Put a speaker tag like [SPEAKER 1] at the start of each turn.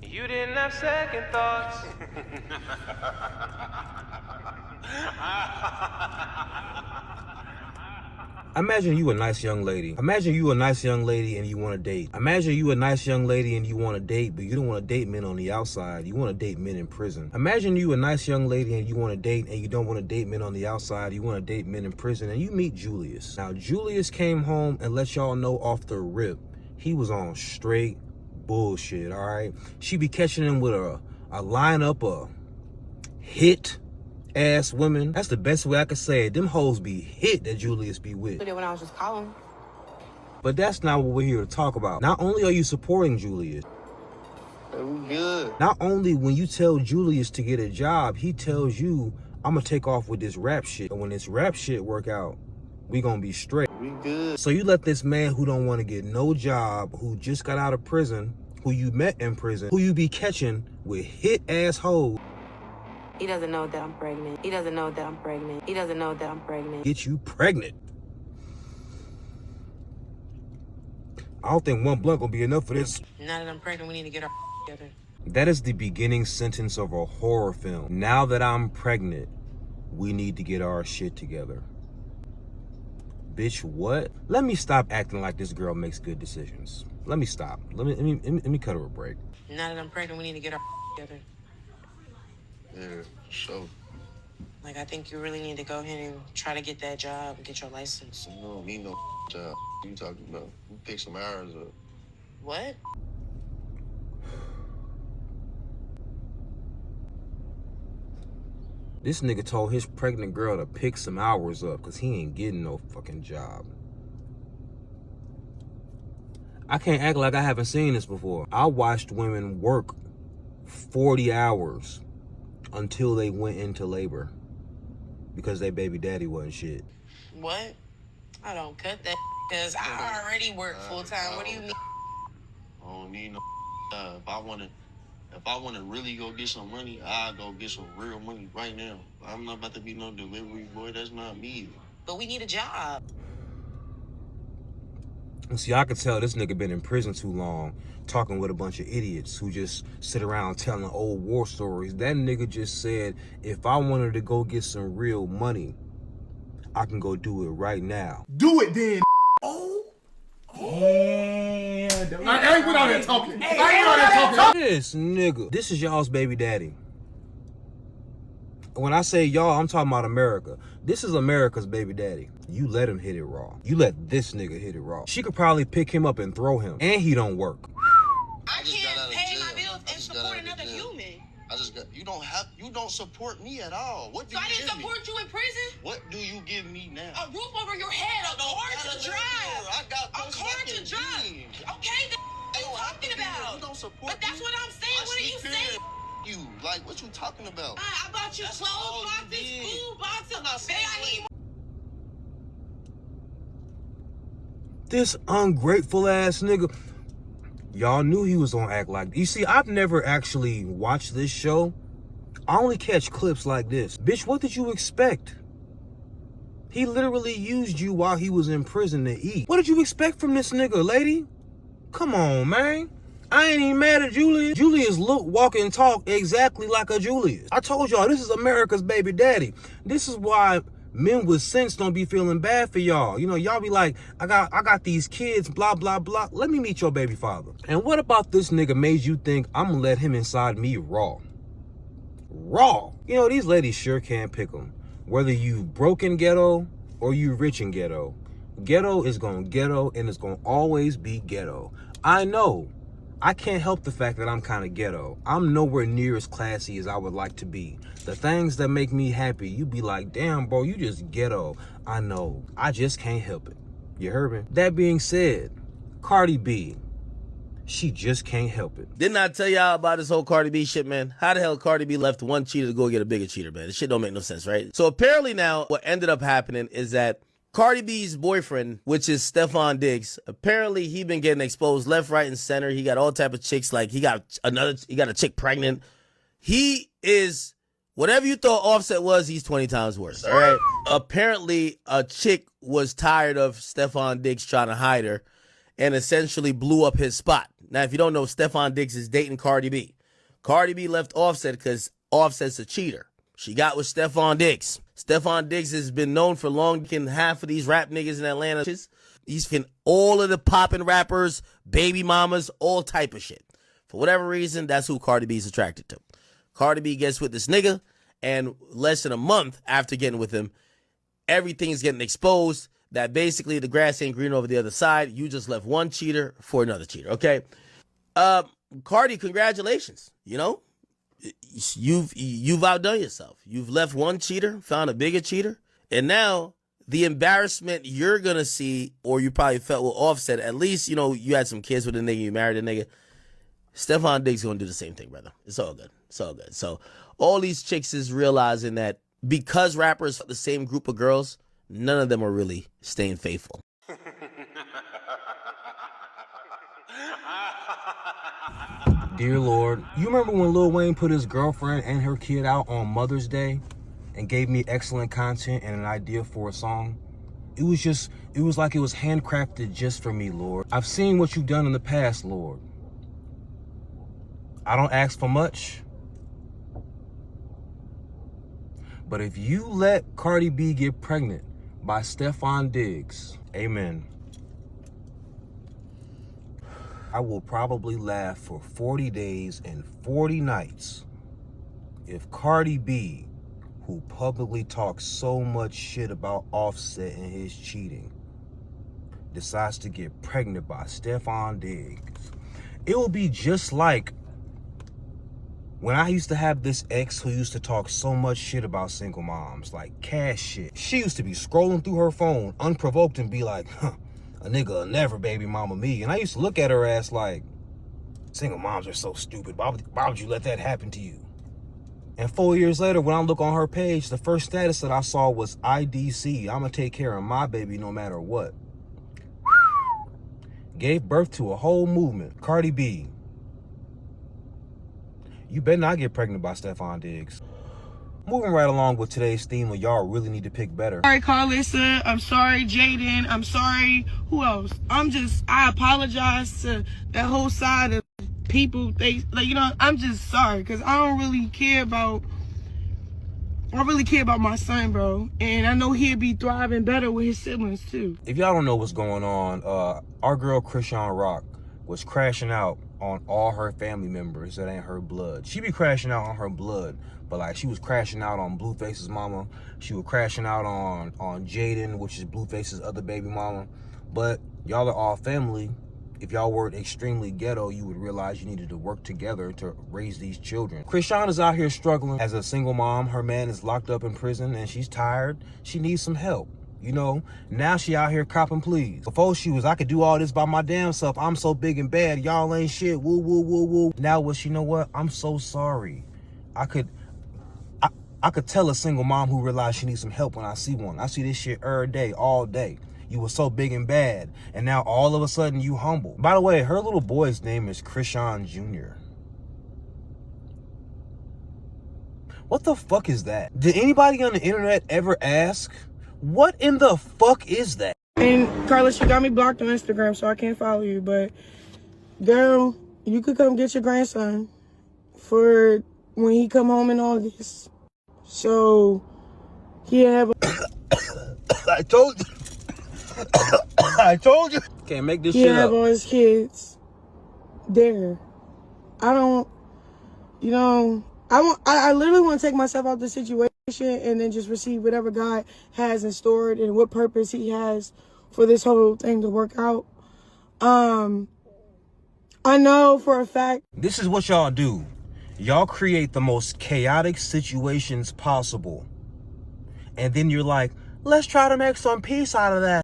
[SPEAKER 1] You didn't have second thoughts.
[SPEAKER 2] Imagine you a nice young lady. Imagine you a nice young lady and you want to date. Imagine you a nice young lady and you want to date, but you don't want to date men on the outside. You want to date men in prison. Imagine you a nice young lady and you want to date and you don't want to date men on the outside. You want to date men in prison, and you meet Julius. Now, Julius came home and let y'all know off the rip, he was on straight bullshit, all right? She be catching him with a lineup of hit ass women. That's the best way I could say it. Them hoes be hit that Julius be with.
[SPEAKER 3] When I was just calling.
[SPEAKER 2] But that's not what we're here to talk about. Not only are you supporting Julius,
[SPEAKER 4] we good.
[SPEAKER 2] not only when you tell Julius to get a job, he tells you, I'm gonna take off with this rap shit. And when this rap shit work out, we gonna be straight.
[SPEAKER 4] We good.
[SPEAKER 2] So you let this man who don't want to get no job, who just got out of prison, who you met in prison, who you be catching with hit ass hoes.
[SPEAKER 3] He doesn't know that I'm pregnant. He doesn't know that I'm pregnant. He doesn't know that I'm pregnant.
[SPEAKER 2] Get you pregnant. I don't think one blunt gonna be enough for this.
[SPEAKER 3] Now that I'm pregnant, we need to get our together.
[SPEAKER 2] That is the beginning sentence of a horror film. Now that I'm pregnant, we need to get our shit together. Bitch, what? Let me stop acting like this girl makes good decisions. Let me stop. Let me cut her a break.
[SPEAKER 3] Now that I'm pregnant, we need to get our together.
[SPEAKER 4] Yeah, sure.
[SPEAKER 3] Like, I think you really need to go ahead and try to get that job and get your license.
[SPEAKER 4] You don't need no job. What you talking about? You pick some hours up.
[SPEAKER 3] What?
[SPEAKER 2] This nigga told his pregnant girl to pick some hours up because he ain't getting no fucking job. I can't act like I haven't seen this before. I watched women work 40 hours until they went into labor because their baby daddy wasn't shit.
[SPEAKER 3] What? I don't cut that because I already work full time. What do you mean?
[SPEAKER 4] I don't need no job. If I wanna really go get some money, I'll go get some real money right now. I'm not about to be no delivery boy. That's not me.
[SPEAKER 3] But we need a job.
[SPEAKER 2] See, I could tell this nigga been in prison too long, talking with a bunch of idiots who just sit around telling old war stories. That nigga just said, if I wanted to go get some real money, I can go do it right now.
[SPEAKER 5] Do it then. Oh. Yeah. I ain't without that talking. I ain't without that talking.
[SPEAKER 2] This nigga, this is y'all's baby daddy. When I say y'all, I'm talking about America. This is America's baby daddy. You let him hit it raw. You let this nigga hit it raw. She could probably pick him up and throw him. And he don't work.
[SPEAKER 3] I can't pay my bills and support another human.
[SPEAKER 4] You don't support me at all. What do
[SPEAKER 3] So
[SPEAKER 4] you
[SPEAKER 3] I didn't
[SPEAKER 4] give me?
[SPEAKER 3] support you in prison?
[SPEAKER 4] What do you give me now?
[SPEAKER 3] A roof over your head, a car to drive.
[SPEAKER 4] I got
[SPEAKER 3] A car to drive. Okay, then what are you talking about?
[SPEAKER 4] You don't support
[SPEAKER 3] But that's
[SPEAKER 4] me.
[SPEAKER 3] what I'm saying. What are you saying?
[SPEAKER 4] You like what you talking about?
[SPEAKER 3] I bought you
[SPEAKER 4] That's all
[SPEAKER 3] clothes
[SPEAKER 4] you
[SPEAKER 3] boxes,
[SPEAKER 4] did.
[SPEAKER 3] food boxes.
[SPEAKER 4] I'm not
[SPEAKER 3] Babe, I
[SPEAKER 4] saying
[SPEAKER 3] need more.
[SPEAKER 2] This ungrateful ass nigga. Y'all knew he was gonna act like. You see, I've never actually watched this show. I only catch clips like this. Bitch, what did you expect? He literally used you while he was in prison to eat. What did you expect from this nigga, lady? Come on, man. I ain't even mad at Julius. Julius look, walk, and talk exactly like a Julius. I told y'all, this is America's baby daddy. This is why men with sense don't be feeling bad for y'all. You know, y'all be like, I got these kids, blah, blah, blah. Let me meet your baby father. And what about this nigga made you think I'm gonna let him inside me raw? Raw. You know, these ladies sure can't pick them. Whether you broke in ghetto or you rich in ghetto. Ghetto is gonna ghetto and it's gonna always be ghetto. I know. I can't help the fact that I'm kind of ghetto. I'm nowhere near as classy as I would like to be. The things that make me happy, you be like, damn, bro, you just ghetto. I know. I just can't help it. You heard me? That being said, Cardi B, she just can't help it.
[SPEAKER 6] Didn't I tell y'all about this whole Cardi B shit, man? How the hell Cardi B left one cheater to go get a bigger cheater, man? This shit don't make no sense, right? So apparently now what ended up happening is that Cardi B's boyfriend, which is Stefon Diggs, apparently he been getting exposed left, right, and center. He got all type of chicks. Like he got a chick pregnant. He is, whatever you thought Offset was, he's 20 times worse. All right. Apparently a chick was tired of Stefon Diggs trying to hide her and essentially blew up his spot. Now, if you don't know, Stefon Diggs is dating Cardi B. Cardi B left Offset because Offset's a cheater. She got with Stefon Diggs. Stefon Diggs has been known for long getting half of these rap niggas in Atlanta. He's getting all of the poppin' rappers, baby mamas, all type of shit. For whatever reason, that's who Cardi B's attracted to. Cardi B gets with this nigga, and less than a month after getting with him, everything's getting exposed that basically the grass ain't green over the other side. You just left one cheater for another cheater, okay? Cardi, congratulations. You know, you've outdone yourself. You've left one cheater, found a bigger cheater, and now the embarrassment you're gonna see, or you probably felt with Offset, at least, you know, you had some kids with a nigga, you married a nigga. Stefon Diggs gonna do the same thing, brother. It's all good. It's all good. So all these chicks is realizing that because rappers are the same group of girls, none of them are really staying faithful.
[SPEAKER 2] Dear Lord, you remember when Lil Wayne put his girlfriend and her kid out on Mother's Day and gave me excellent content and an idea for a song? It was like it was handcrafted just for me, Lord. I've seen what you've done in the past, Lord. I don't ask for much. But if you let Cardi B get pregnant by Stefon Diggs, amen. I will probably laugh for 40 days and 40 nights if Cardi B, who publicly talks so much shit about Offset and his cheating, decides to get pregnant by Stefon Diggs. It will be just like when I used to have this ex who used to talk so much shit about single moms, like cash shit. She used to be scrolling through her phone unprovoked and be like, a nigga will never baby mama me. And I used to look at her ass like, single moms are so stupid. Why would you let that happen to you? And 4 years later, when I look on her page, the first status that I saw was IDC. I'm gonna take care of my baby no matter what. Gave birth to a whole movement. Cardi B, you better not get pregnant by Stefon Diggs. Moving right along with today's theme of y'all really need to pick better.
[SPEAKER 7] Sorry, Carlissa. I'm sorry, Jaden. I'm sorry. Who else? I apologize to that whole side of people. I'm just sorry because I really care about my son, bro. And I know he'll be thriving better with his siblings too.
[SPEAKER 2] If y'all don't know what's going on, our girl Chrisean Rock was crashing out on all her family members that ain't her blood. She be crashing out on her blood, but like she was crashing out on Blueface's mama. She was crashing out on Jaden, which is Blueface's other baby mama. But y'all are all family. If y'all were extremely ghetto, you would realize you needed to work together to raise these children. Chrisean is out here struggling as a single mom. Her man is locked up in prison and she's tired. She needs some help. You know, now she out here copping pleas. Before she was, I could do all this by my damn self. I'm so big and bad. Y'all ain't shit. Woo, woo, woo, woo. Now, you know what? I'm so sorry. I could tell a single mom who realized she needs some help when I see one. I see this shit every day, all day. You were so big and bad. And now all of a sudden you humble. By the way, her little boy's name is Chrisean Jr. What the fuck is that? Did anybody on the internet ever ask, what in the fuck is that?
[SPEAKER 7] And Carlos, you got me blocked on Instagram, so I can't follow you. But girl, you could come get your grandson for when he come home in August. So he have.
[SPEAKER 2] I told you. I told you. Can't make this shit up.
[SPEAKER 7] He have all his kids there. I don't. You know. I literally want to take myself out of the situation and then just receive whatever God has in store and what purpose he has for this whole thing to work out. I know for a fact.
[SPEAKER 2] This is what y'all do. Y'all create the most chaotic situations possible. And then you're like, let's try to make some peace out of that.